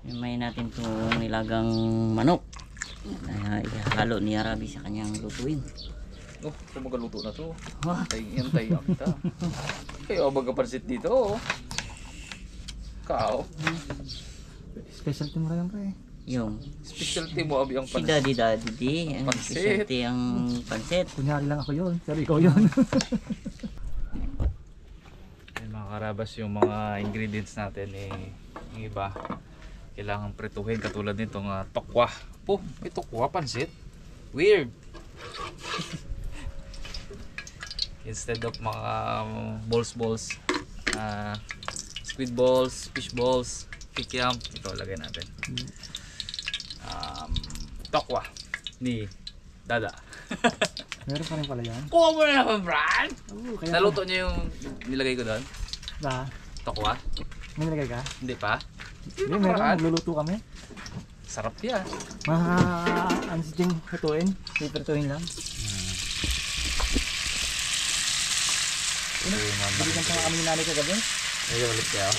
May natin itong nilagang manok na ihalo ni Arabi sa kanyang lutuin. Oh, kung magaluto na to. Wah. Hintay kita. Kayo baga pansit dito. Oh. Kao. Specialty mo rin pre. Yung Specialty mo abi ang si pansit. Daddy ang Pansit. specialty ang pansit. Kunyari lang ako yun, pero ikaw yun. Yan mga karabas, yung mga ingredients natin yung iba kailangan pretuhin katulad nitong tokwa. Po, may tokwa pansit. Weird. Instead of mga balls, squid balls, fish balls, kikiam, ito lagay natin. Tokwa ni Dada. Meron pa rin pala yan. Kuha mo na naman, Brad! Kaya Naluto niyo yung nilagay ko doon? ba? Tokwa? May nilagay ka? Hindi pa? Hindi, meron. Nagluluto kami. Sarap yan. Ano si Jing lutuin? Pipertuin lang. Balikan pa kami ni nanay kagabi. Ayun ulit kayo.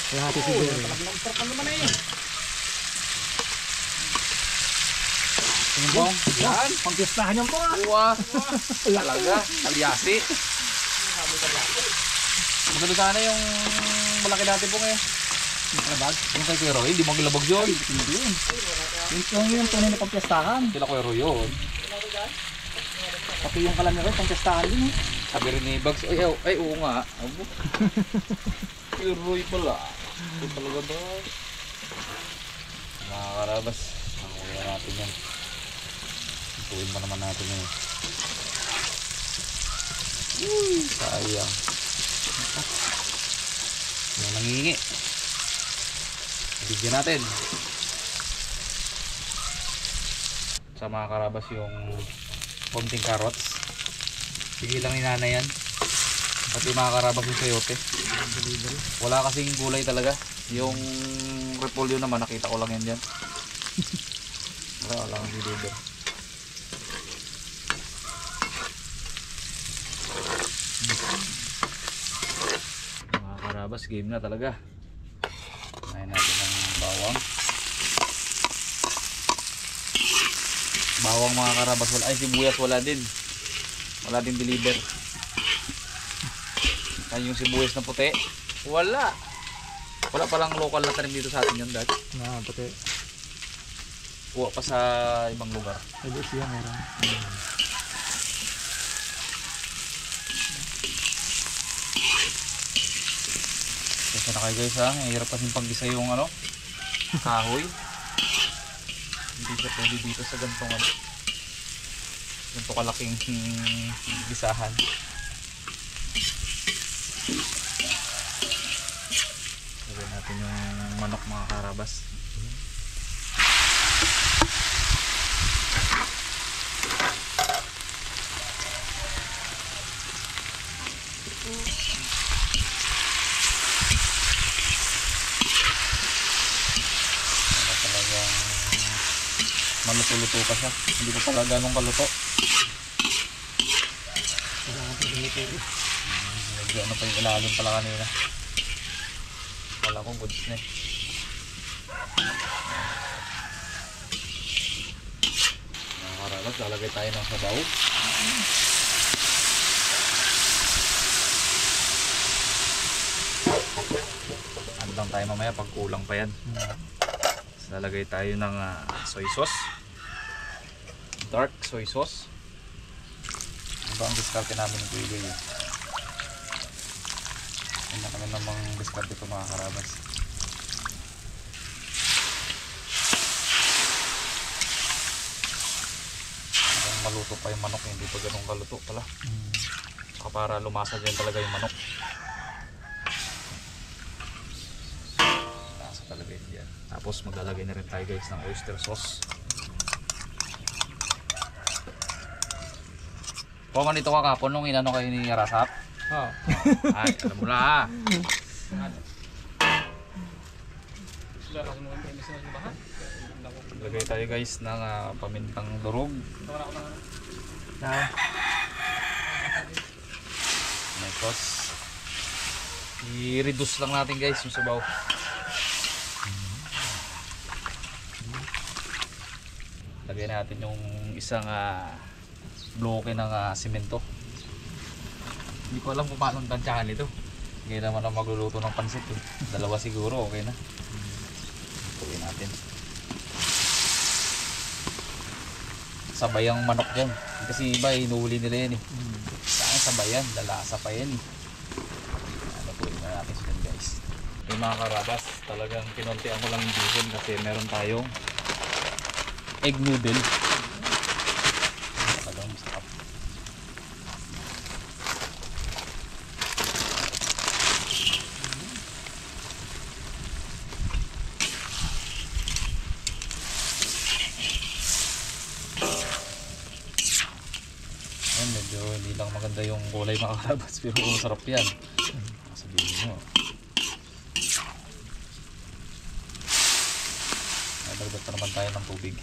Kaya hati siguro. Nagtarpan naman eh. Bong, Yan. pangkistahan yung po ah. Uwa. Talaga. Kalyasi. Maganda sana yung malaki dati po ngayon. Labag. Yung kay Kuya Roy, hindi maglabag yun. Hindi yun. Yung tunay na pangkistahan. Kila Kuya Roy yun. Pati yung kalam niya rin, pangkistahan din eh. Sabi rin ni Bugs, ay oo nga. Abo. Kuya Roy pala. Ito talaga ba? Mga karabas. Nakuha natin yan. Ituin pa naman natin yun. Sayang. Yung nangingi. Bigyan natin. Sa mga karabas yung konting carrots. Sige lang ni nanay yan. Pati mga karabas yung sayote. Wala kasing gulay talaga. Yung repolyo naman nakita ko lang yan dyan. Wala lang deliver. Mga karabas, game na talaga. Kain natin ng bawang. Bawang mga karabas, wala. Ay, sibuyas wala din. Wala din deliver. Ay, yung sibuyas na puti, wala. Wala palang local na tanim dito sa atin yun, Dad. Pati. Kuha pa sa ibang lugar. Pwede siya meron. Kasi na kayo guys ha, hirap kasing paggisa yung kahoy. Hindi siya pwede dito sa gantong ganito kalaking gisahan. Lagyan natin yung manok mga karabas. Maluto-luto pa siya. Hindi ko pala ganong kaluto. Medyo ano pa yung ilalim pala kanina. Wala kong goods na eh. Mga karabas, lalagay tayo ng sabaw. Ano lang tayo mamaya pag kulang pa yan. Lalagay tayo ng soy sauce. Dark soy sauce. Ano ba ang diskarte namin ng kuya yun? Ano na kami namang diskarte ito mga karabas. Hanggang maluto pa yung manok, hindi pa ganun kaluto pala. Saka para lumasa dyan talaga yung manok. Lasa talaga yun dyan. Tapos maglalagay na rin tayo guys ng oyster sauce. Kung man ito kakapon nung inano kayo ni Rasap? Oo. Ay, alam mo na. Lagay tayo guys ng pamintang durog. Tapos i-reduce lang natin guys yung sabaw. Lagyan natin yung isang bloke ng simento. Hindi ko alam kung paano tansyahan ito. Hindi naman ang magluluto ng pansit. Dalawa siguro, okay na. Tuloy natin. Sabay ang manok yan. Kasi iba, inuuli nila yan eh. Saan sabay yan? Lalasa pa yan eh. Tuloy na natin sila guys. Yung mga karabas, talagang kinontian ko lang yung bacon kasi meron tayong egg noodle. Talagang masarap. Ayan, medyo hindi lang maganda yung kulay mga karabas pero masarap yan. Sabihin mo. Dagdag pa naman tayo ng tubig.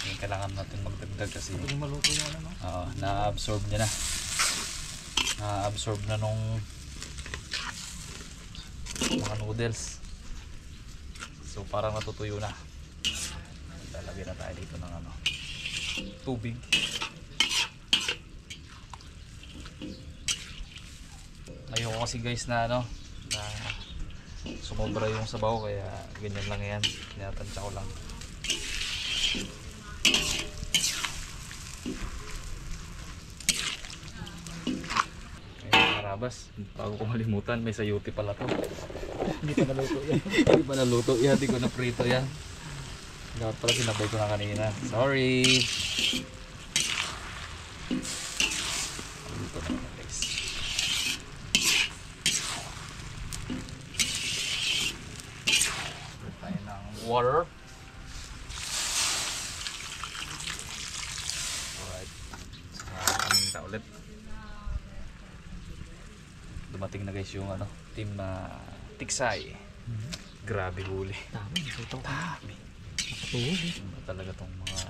Yung kailangan natin magdagdag kasi Maluto yung ano, no? na-absorb niya na. Na-absorb na nung mga noodles. So parang natutuyo na. Lalagyan na tayo dito ng tubig. Ayoko kasi guys na na sumobra yung sabaw kaya ganyan lang yan. Tinatansya ko lang. Karabas, bago ko malimutan, may sayote pala to. Hindi pa naluto yan. Hindi pa naluto yan, hindi ko na prito yan. Dapat pala sinabay ko na kanina. Sorry. Dito na naman guys. Put tayo ng water. Alright. Kaming ulit. Dumating na guys yung team Tiksay. Grabe huli. Dami, ito. Dami. Nakatuhog eh. Talaga tong mga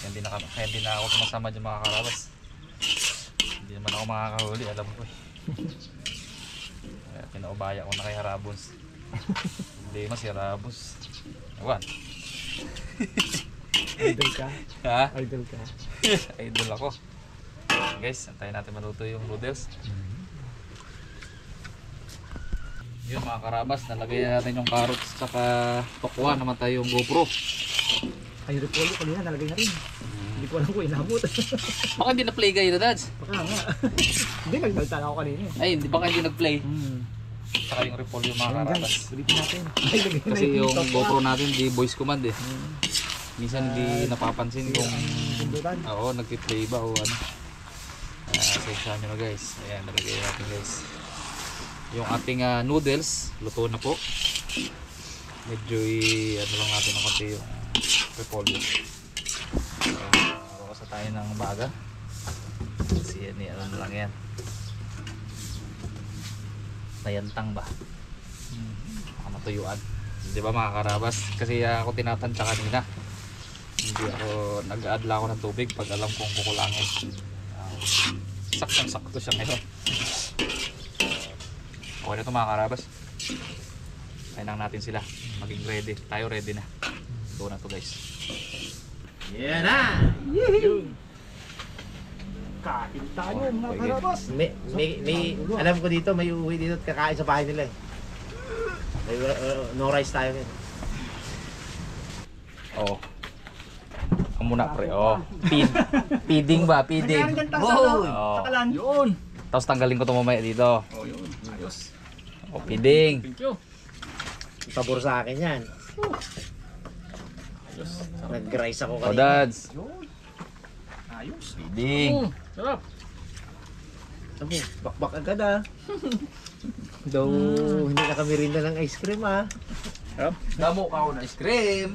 kaya hindi na ako sumasama dyan mga karabas. Hindi naman ako makakahuli, alam ko eh. Kaya pinaubaya ko na kay Harabons. Problema si Harabons. Ewan. Idol ka. Ha? Idol ka. Idol ako. Guys, antayin natin maluto yung noodles. Yun mga karabas, nalagay natin yung carrots saka tokwa, namatay yung GoPro. Ay, repolyo kanina nalagay na rin. Hindi ko alam kung inabot. Baka hindi na-play kayo na dads? Baka nga. Hindi, nagdalta na ako kanina eh. Ay, baka hindi nag-play. Hmm. Saka yung repolyo mga Ayan karabas. guys, ulitin natin. Ay, lagay na Kasi yung top GoPro one. natin di voice command eh. Minsan hindi napapansin kung Bundutan. nag-play ba o ano. Sensya nyo na guys. Ayan, nalagay natin guys. Yung ating noodles, luto na po. Medyo lang natin ng konti yung repolyo. Kukusa tayo ng baga. Kasi yan, ano lang yan. Nayantang ba? Baka matuyuan. Di ba mga karabas? Kasi ako tinatansya kanina. Hindi ako nag-aadla ako ng tubig pag alam kong kukulangin. Saktong-sakto siya ngayon. Okay na ito mga karabas. Kaya lang natin sila maging ready. Tayo ready na. Ito na to guys. Yan na! Kain tayo mga Okay. karabas. Alam ko dito, may uuwi dito at kakain sa bahay nila eh. May, no rice tayo ngayon. Oo. Ang muna pre. Oh. Feeding ba? Feeding. Nangyari dyan tayo Oh. sa kalan. Yun. Tapos tanggalin ko ito mamaya dito. Oh, yun. Ayos. Oh, feeding. Thank you. Pabor sa akin yan. Ayos. Nag-rice ako Oh, kanina. dads. Yun. Ayos. Feeding. Sarap. Sabi, bakbak agad ah. Daw, hindi na kami rin ng ice cream ah. Sarap. Damo ka na ice cream.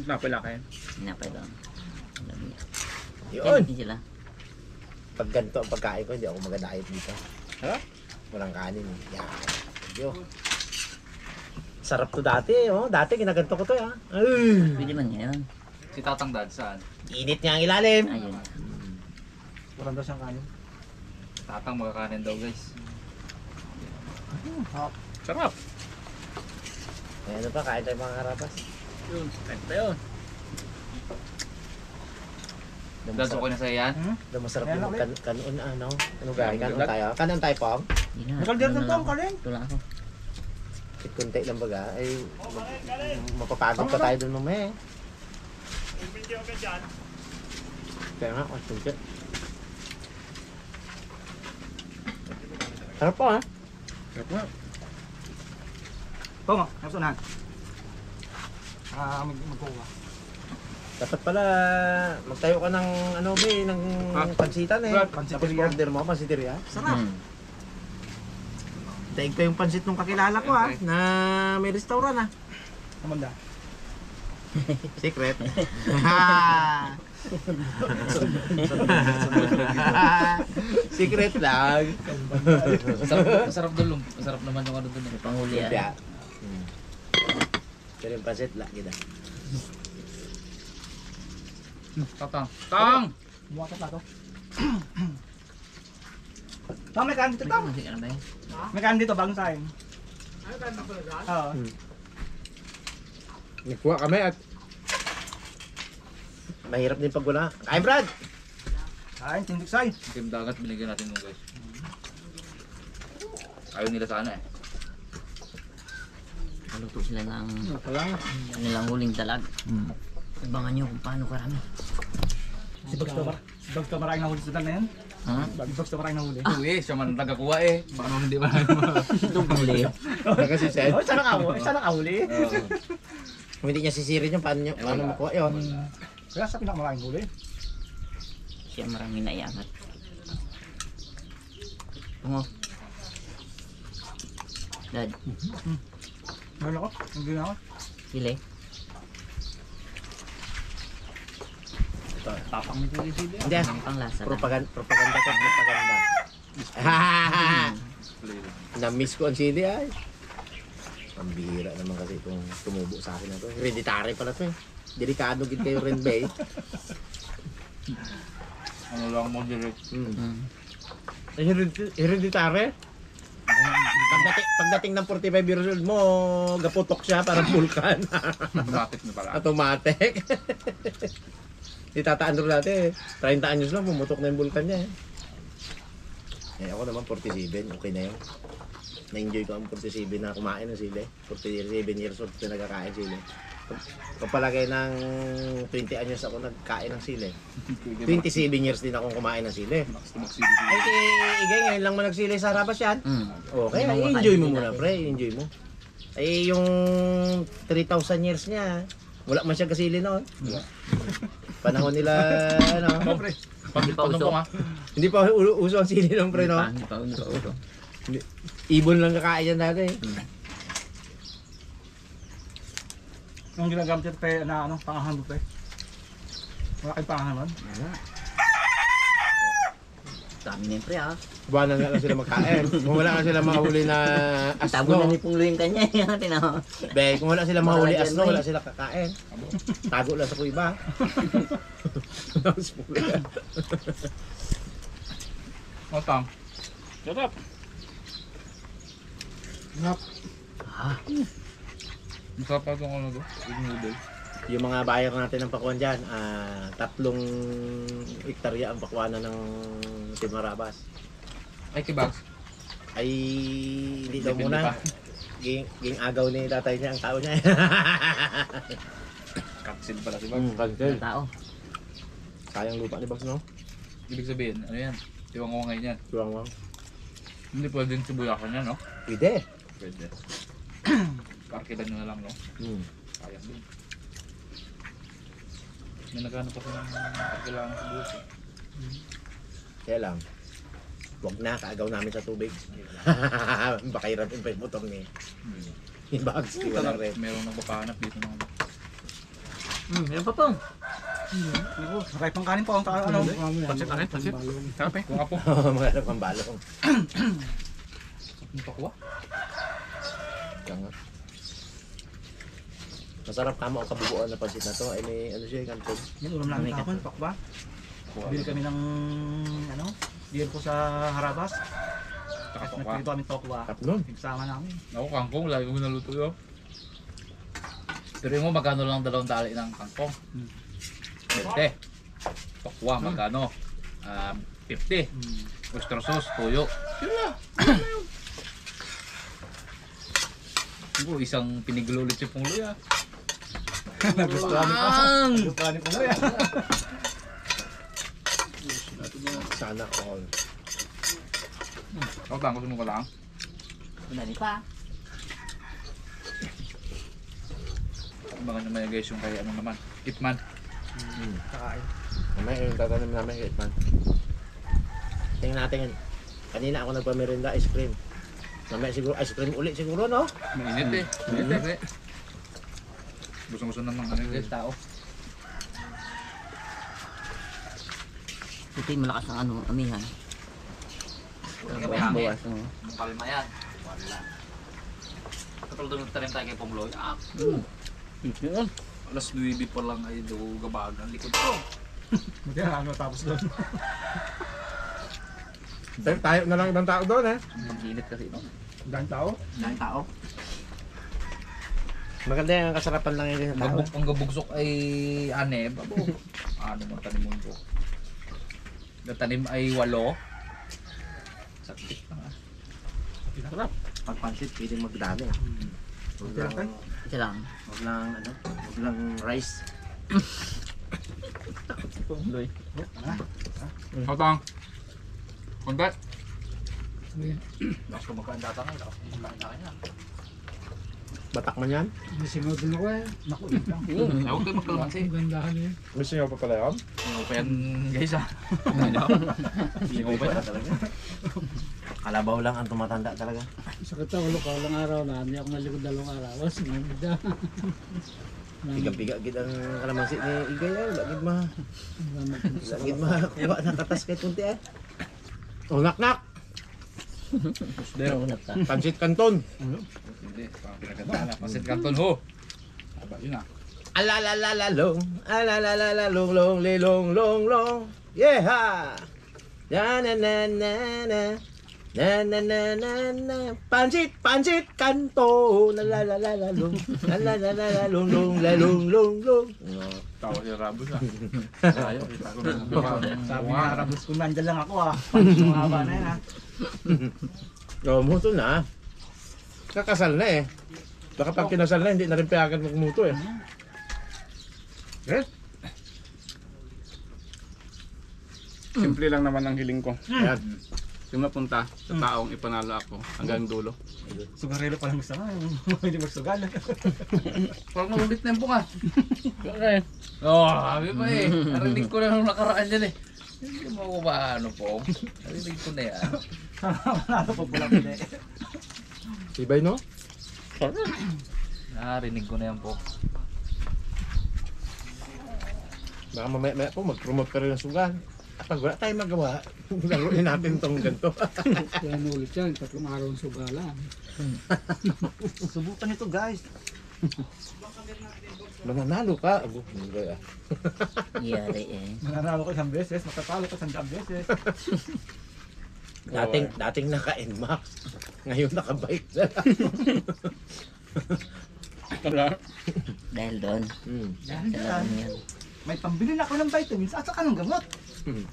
Napala kayo. Sinapay lang. Yun. Hindi sila. Pag ganito ang pagkain ko, hindi ako mag-diet dito. Ha? Walang kanin. Yan. Yo. Sarap to dati oh. Dati ginaganto ko to ah. Ay. Pwede man ngayon. Si Tatang Dad saan? Init nga ang ilalim. Ayun. Walang daw siyang kanin. Tatang magkakanin daw guys. Sarap. Ayan na pa, kain tayo mga karabas. Yun. Kain tayo. Dance ko na sa yan. Daw masarap Ayan yung lang, kanon ano. Ano gaya? Kanon tayo. Kanon tayo po. Hindi na. Nakalder ano na na to ang lang. kanin. Ito lang ako. Kunti lang baga. Ay, mapapagod pa tayo dun mamaya eh. Kaya nga, kunti. Harap po ha. Ito mo, nasunan. Magkuha. Dapat pala magtayo ka ng ano be, ng pansitan eh. Brad, Tapos pansiteria. order mo, pansiteria. Sarap. Daig pa yung pansit nung kakilala ko ha, na may restaurant ha. Amanda. Secret. Secret lang. Masarap doon. Masarap naman yung ano doon. May panghuli yan. Kaya. Pero yung pansit lang kita. Tatang. Tang! Buha ka plato. Tama, may kanin dito, Tam. Masik ka na ba yan? May kanin dito, bagong saing. Oo. Nagkuha kami at mahirap din pag wala. Kain Brad! Kain, tindig say. Team dagat binigyan natin mo guys. Ayaw nila sana eh. Naluto sila ng Kailangan. kanilang huling dalag. Abangan nyo kung paano karami. Si Bags to maraming nahuli sa dal na yan. Ha? Si Bags to maraming nahuli. Uy, siya man tagakuha eh. Baka naman hindi man. Itong huli. Kasi siya. Oh, sana nakahuli. Kung hindi niya sisirin yung paano wala. makuha yun. Kaya sa pinakamaraming huli. Siya maraming naiangat. Tungo. Dad, Meron ako, hindi na ako. sili. Tapang nito yung sili. Hindi. Ang panglasa lang. Propaganda to, propaganda. Na-miss ko ang sili ay. Ang bihira naman kasi itong tumubo sa akin na to. Hereditary pala to eh. Delikado gid kayo rin ba eh. Ano lang mo direct. Hereditary? Pagdating ng 45 years old mo, gaputok siya parang vulkan. Automatic na pala. Automatic. Si Tata Andrew dati, 30 anyos lang, pumutok na yung vulkan niya eh. Eh ako naman 47, okay na yun. Na-enjoy ko ang 47 na kumain ng sili. 47 years old na nagkakain sili. Kapalagay ng 20 anyos ako nagkain ng sili. 27 years din akong kumain ng sili. Ay, si Igay, ngayon lang mo nagsili sa Harabas yan. Okay, Hindi mo enjoy mo makain muna natin. pre, enjoy mo. Ay, yung 3,000 years niya, wala man siya kasili noon. Panahon nila, ano, Pre, Hindi pa uso. hindi pa uso ang sili ng pre, no? Hindi pa uso. Ibon lang kakain yan dati. yung ginagamit ito pre, na ano, pangahan mo pre. Wala kayong pangahan naman. Dami na yun pre ha. Buwanan nga lang sila magkain. Kung wala nga sila mahuli na Tago na asno, ni Punglo yung kanya. Tinaw. be, kung wala sila mahuli Baka asno, dyan, wala sila kakain. Tago lang sa kuiba. Matang. Sarap. Masarap pa itong ano doon. Yung noodle. Yung mga buyer natin ng pakuan dyan, 3 hektarya ang pakuanan ng Team Harabas. Ay, kibags. Ay, hindi daw Depende muna. pa. Ging agaw ni tatay niya, ang tao niya. Kapsil pala si Bags. Pagkil. Tao. Sayang lupa ni Bags, no? Ibig sabihin, ano yan? Iwang ko ngayon yan. Tuwang wang. Hindi pwedeng sibuyakan yan, no? Pwede. Pwede. Parkilan nyo na lang, no? Sayang din. May naghanap ako ng parkilan sa buhos, eh. Kaya lang, wag na, kaagaw namin sa tubig. Baka hirapin pa yung motor ni Bags. Wala rin. Merong nagpapahanap dito ng ano. Meron pa pong. Nakay pang kanin po ang ano. Pansit, ano? Pansit? Sarap eh. Kung ako. Maghanap ang balong. Ang pakuha. Kaya nga. Masarap kamo ang kabubuan na pansit na to. Ay may ano siya, kanton. Yan, ulam namin kahapon, pakba. Bili kami ng, ano, deal ko sa Harabas. Tapos Takapakwa. nagpito kami tokwa. Tap nun. Nagsama namin. Ako kangkong, lagi ko naluto yun. Pero mo magkano lang 2 tali ng kangkong? 20. Tokwa, magkano? 50. Oyster sauce, toyo. Yun na. Isang piniglulit si Pungloy ah. Nagustuhan ni pa. Nagustuhan ni Pungloy. Sana all. Ako lang, gusto mo ka lang. Dali pa. Abangan naman guys yung kay ano naman. Itman. Kakain. Mamaya yung tatanim namin kay Itman. Tingnan natin. Kanina ako nagpamerenda ice cream. Mamaya siguro ice cream ulit siguro, no? Mainit eh. Mainit eh. Gusto naman ano guys, tao. Ito yung malakas ang ano, amihan. Bawas. Oh. Yung kalma yan. Wala. Katulad doon tanim tayo kay Pungloy. Yun. Alas 9 pa lang ay daw gabagan. Likod ko. Hindi na ano tapos doon. Tayo na lang ibang tao doon, eh. Mag-init kasi no. Dahil tao. Dahil tao. Maganda yung kasarapan lang yun sa tao. Ang gabugsok ay aneb. Abo. Ano man tanim mo po? Tanim ay 8. Sakit lang ah. Pinarap. Pagpansit, pwedeng magdami. Huwag Pinarap lang, Isa lang. huwag lang, ano, huwag lang rice. Pungloy. Hotang. Kontat. Mas kumakain data nga. Kumakain na kanya. Batak man yan. Sinod din ako eh. Naku, lang. Ay, huwag kayo magkalamansi. Gandahan eh. Gusto nyo pa pala yun? Singaw pa yan guys ah. Singaw pa yan. talaga. Kalabaw lang ang tumatanda talaga. Sakit ako, walang araw na. Hindi ako nalikod 2 araw. Sinamida. Piga-piga gid ang kalamansi ni Igay ay lagid ma. Lagid ma kuha na katas kay kunti eh. Oh, nak. Pero unat ta. Pansit Canton. Hindi, pinaganda na. Pasit Canton ho. Aba, yun ah. Alalalalong, alalalalong, lilong, long. Yeah! Na na na na na. Na na na na na. Pansit Canton. Alalalalong, alalalalong, long. Tawa si Rabos ah. Ayaw, itago na. Sabi nga, Rabos kung nandyan lang ako ah. Ang haba na yan ah. Oh, muto na. Kakasal na eh. Baka pag kinasal na, hindi na rin payagan magmuto eh. Simple lang naman ang hiling ko. Ayan. Yung napunta sa taong ipanalo ako hanggang dulo. Sugarelo pa lang gusto nga. Hindi magsugal. Parang malulit na yung bunga. Oo, sabi pa eh. Narinig ko na nung nakaraan dyan eh. Hindi mo ako ba ano po? Narinig ko na yan. Wala pag bulang hindi. Tibay no? Narinig ko na yan po. Baka mamaya po mag-promote ka rin ng sugal. Pag wala tayong magawa, laruin natin itong ganito. Kaya nulit yan. 3 araw ang sugala. Subukan ito guys. Mananalo ka. Abo, hindi ah. Iyari eh. Mananalo ko 1 beses, matatalo ko 100 beses. Dating naka-NMAX. Ngayon naka-bike na. Dahil doon. Dahil Talagang dyan, yan. may pambili na ako ng vitamins at saka ng gamot.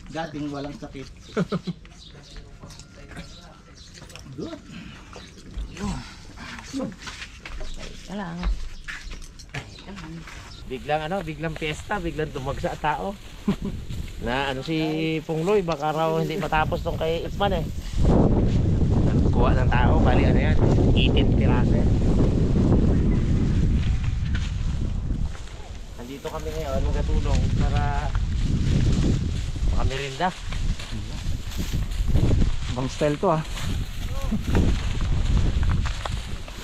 Dating walang sakit. Good. Wala lang. Biglang piyesta, biglang tumagsa tao. Na ano si Pungloy, baka raw hindi matapos tong kay Itman eh. Kuha ng tao, bali ano yan, 18 piraso yan. Nandito kami ngayon, magkatulong para makamerinda. Bang style to ah.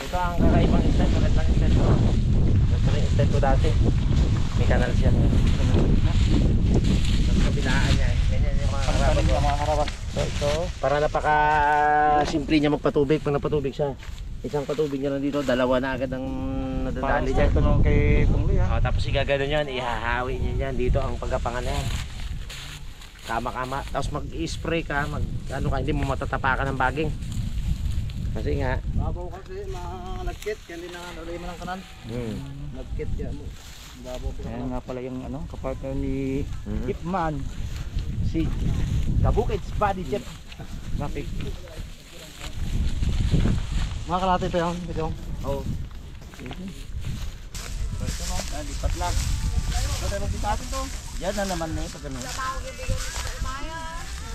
Ito ang kakaibang islet, magandang islet to. Ito rin islet ko dati. May kanal siya. Sa kabilaan niya, ganyan yung mga karabas. So ito, para napaka simple niya magpatubig pag napatubig siya. Isang patubig niya lang dito, 2 na agad ang nadadali niya. Ito nung kay Pungloy ah. Tapos igagano niyan, ihahawi niya yan dito ang pagkapangan na yan. Kama-kama. Tapos mag-spray ka, ano ka, hindi mo matatapakan ng baging. Kasi nga, Babaw kasi mga nagkit. Kaya hindi na nalay mo ng kanan. Nagkit kaya mo. Ayan nga pala yung ano, kapartner ni Ipman. Si Kabukid Spadi Jet. Traffic. Mga kalate pa yun. Ito. Oo. Lipat lang. Ito na dito atin to. Yan na naman na ito. Ganun.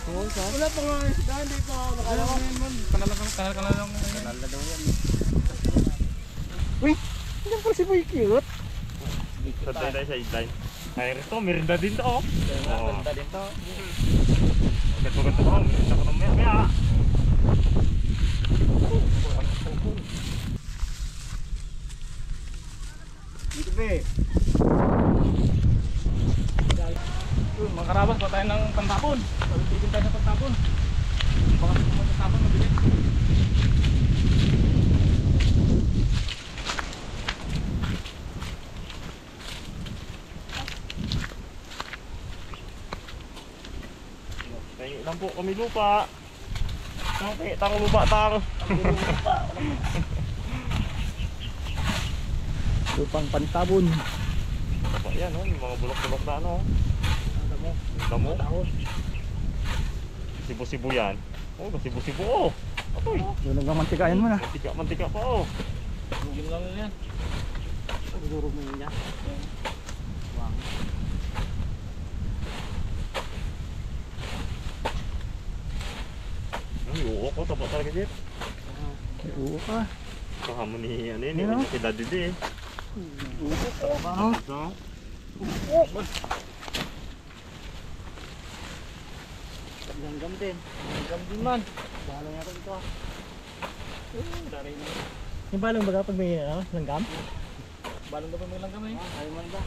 Wala pa nga isda, hindi pa ako nakalaman. Kanal lang. Kanal na daw yan. Uy! Hindi pala si Boy cute. Santay tayo sa inline. Ay, ito, merinda din to. Oh. Ganda din to. Agad-agad ako, merinda ko na maya. Dito be. Mga karabas, pa tayo ng pantapon. Pagbitin tayo ng pantapon. Baka sa mga pantapon mabilis. Tingin lang po kami lupa. Okay, tang lupa tang. Lupang pantabon. Apa yan, oh, yung mga bulok-bulok na ano. Damo. Sibo-sibo yan. Oh, sibo-sibo oh. Atoy. Yung nagmamantikayan mo na. Mantika pa oh. Yun lang yan. Siguro mo niya. Ay, uok ko, tapa talaga Jeff. Ay, oo ka. Baka mo ni ano yun, Ano? yung si Daddy di eh. Ano? So, Langgam din. Langgam din man. Bahala nga ito. Yung balong baga pag may langgam? Balong ka pa may langgam eh. Ayaw man ba?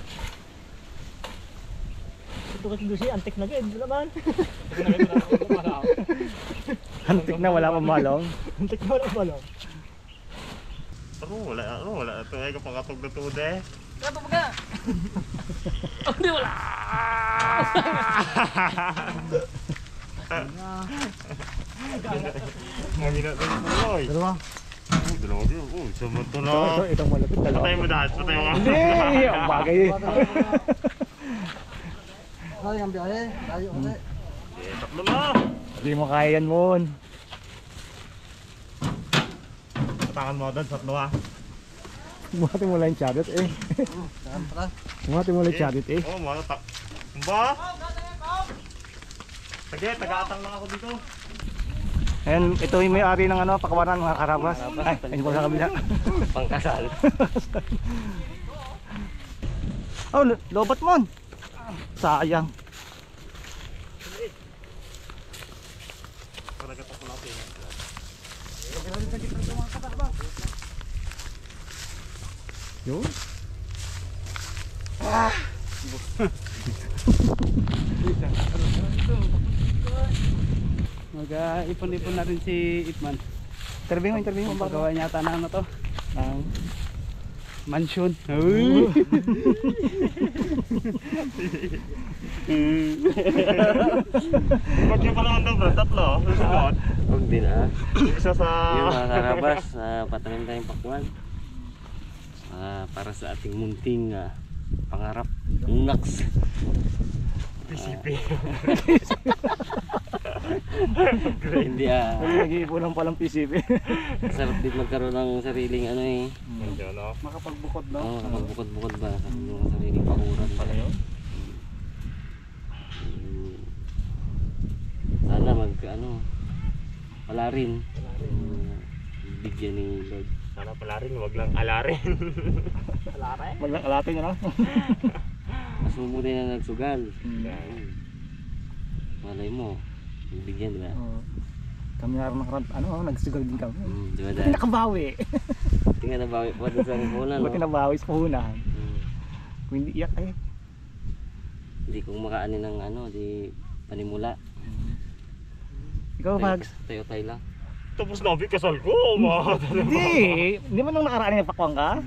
Ito kasi doon siya, antik na gid. Wala man. Wala ako. Antik na, wala pang balong. Antik na, wala pang balong. wala. Ito ay kapakatog na tuod eh. Kato baga. Oh, di wala. Ngami na tayo po oy. Dalawa. Oh, dalawa din. Oh, sama to na. Itong malapit, dalawa. Patay mo dahil, patay mo nga. Hindi, ang bagay eh. Ay, ang biyahe. Tayo kasi. Eh, tatlo na. Hindi mo kaya yan, Mon. Patangan mo doon, tatlo ha. Buhati mo lang yung chariot eh. Saan pa? Buhati mo lang yung chariot eh. Oh, mga Ba? Sige, taga-atang lang ako dito. And ito yung may-ari ng ano, pakawanan mga karabas. Ay, ayun po sa kabila. Pangkasal. Oh, lobat Mon. Sayang. Talaga ito pula natin. Yun. Mag-ipon-ipon na rin si Ipman. Interview mo. Pagawa niya ata ng ano to. Ang Mansion. Ba't yung pala ang bro? Tatlo? Susunod? Huwag din ah. Isa sa... Yun mga karabas, patanim tayong pakwan. Para sa ating munting pangarap. Naks. PCP. Hindi nag-iipunan palang PCP. Masarap din magkaroon ng sariling ano eh. Hindi ano? Makapagbukod no? Oo, kapag bukod-bukod ba, yung sariling pakuran pala yun. Sana wala rin. Bigyan ni Lord. Sana pala rin, wag lang alarin. Maglang alatin nyo na. Mas mabuti na nagsugal. Malay mo, bigyan di ba? Kami nagsugal din kami. Di ba Buti dahil? nakabawi. Tingnan na bawi pa doon sa punan. Buti nabawi sa puhunan. Kung hindi iyak eh. Hindi kong makaanin ng di panimula. Ikaw, Bags. Tayo lang. Tapos nabi kasal ko, mga Hindi mo nung nakaraan niya pakwang ka?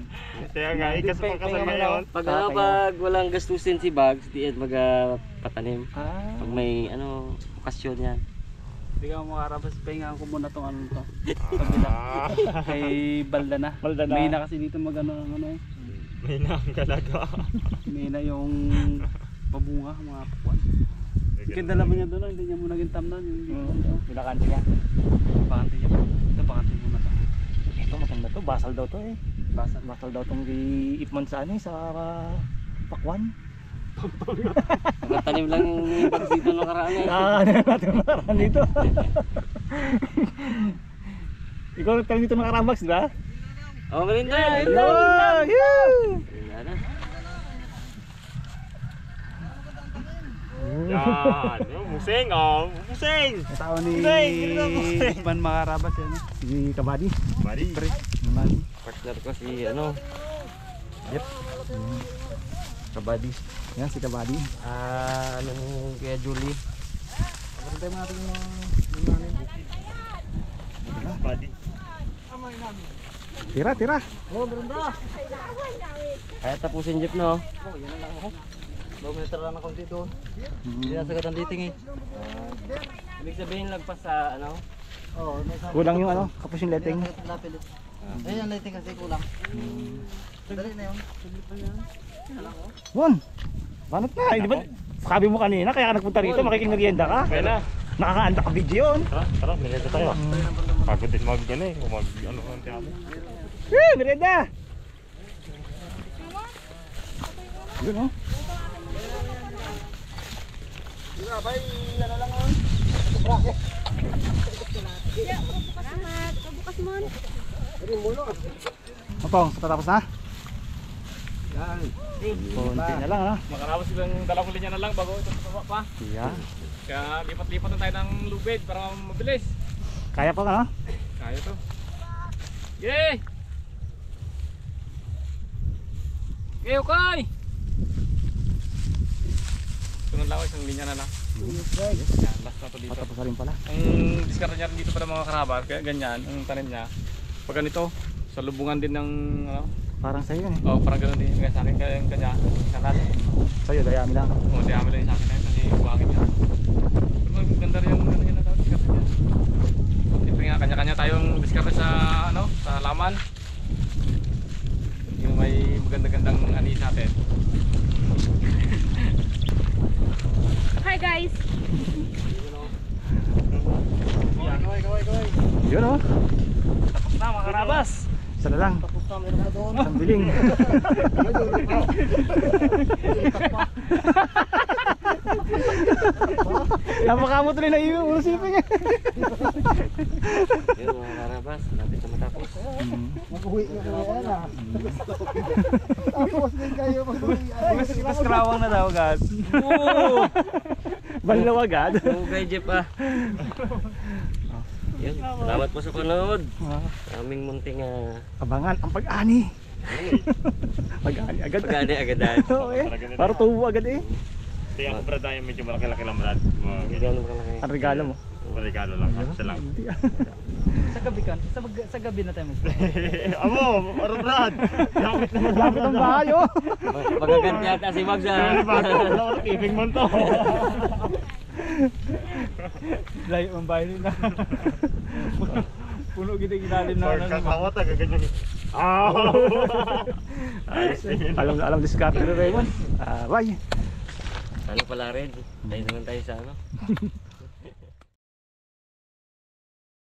Kaya nga, ikas pagkasal ngayon. Pag walang gastusin si Bags, di at patanim. Ah. Pag may okasyon yan. Hindi ka makarabas. Pahingaan ko muna tong ano to. Kabila. Kay Balda na. Balda na. May na kasi dito mag ano eh. May nakagalaga. May na yung pabunga, mga pakwan. Kaya dala mo niya doon, hindi niya mo naging tamnan. Pinakante niya. Bakante niya. Ito, bakante muna to. Ito maganda to, basal daw to eh. Basal. Basal daw tong Ipman sa ano eh, sa Pakwan. Nagtanim lang yung bags dito nung karaan eh. Ano natin makaraan dito. Ikaw nagtanim dito ng Karamax, di ba? Oh, melinda! Ayun! Wala na. Yan. Yung musing, oh. Musing. Tao ni Musing. Ipman mga karabas yan. Si Kabady. Mari. Partner ko si ano. Kabady. Yan si Kabady. Anong kaya Julie? Body. Tira, tira. Kaya tapusin jeep no? Oh, yan lang ako. 2 meter lang ako dito. Hindi na sagad ang dating eh. Ibig sabihin lagpas sa ano? Kulang yung ano, kapos yung letting. Eh, ang lighting kasi kulang. Dali na yun. Won! Banat na, di ba? Sabi mo kanina, kaya ka nagpunta rito, makikimerienda ka. Kaya na. Nakakaanda ka video yun. Tara, tara. Merienda tayo. Pagod din mag-ano eh. Ano ang tiyamo. Merienda! Yun oh. Mapong, patapos na? Yan. Konti na lang ano? Makarabas silang dalawang linya na lang bago ito pababa pa. Yeah. Kaya lipat-lipat na tayo ng lubid para mabilis. Kaya pa ano? Kaya to. Yay! Okay, okay! Sunod lang ako, isang linya na lang. Yan, last na to dito. Patapos na rin pala. Ang diskarte niya rin dito para mga karabas, kaya ganyan, ang tanim niya. Pag ganito, sa lubungan din ng ano, Parang sa'yo yun eh. oh, parang ganoon din kaya sa akin kaya yung kanya, kanan. Sa'yo, dayami lang. Oh, di amin lang sa akin kasi buhangin niya. Pero maganda rin yung ano niya na tawag, diskarte niya. Siyempre nga, kanya-kanya tayong diskarte sa ano, sa laman. Yung may maganda-gandang ani sa atin. Hi guys! Yun oh. Tapos na mga karabas! Isa na lang. Isang biling. Napakamo tuloy na iyo. Ulo silipin niya. Yun mga karabas, lapit na matapos. Mas karawang na daw guys. Balilaw agad. Okay jeep ah. Yun, salamat po sa panood. Aming munting Abangan ang pag-ani. Pag-ani agad. pag-ani agadan. Oo eh. Para tubo agad eh. Kaya ako brad yung medyo malaki-laki lang brad. Gano'n ba kalaki? Ang regalo mo. Regalo lang. Isa lang. Sa gabi kan, sa gabi na tayo mag Amo, ano brad? Lapit na Lapit ang bahay oh. Magaganti ata si Mags ah. Iping man to. layo ang bahay nila. Puno kita ilalim na ano. Kakawat ah, gaganyan. Alam na alam diskarte ni Raymond. Bye. Ano pala rin? Tayo naman tayo sa ano?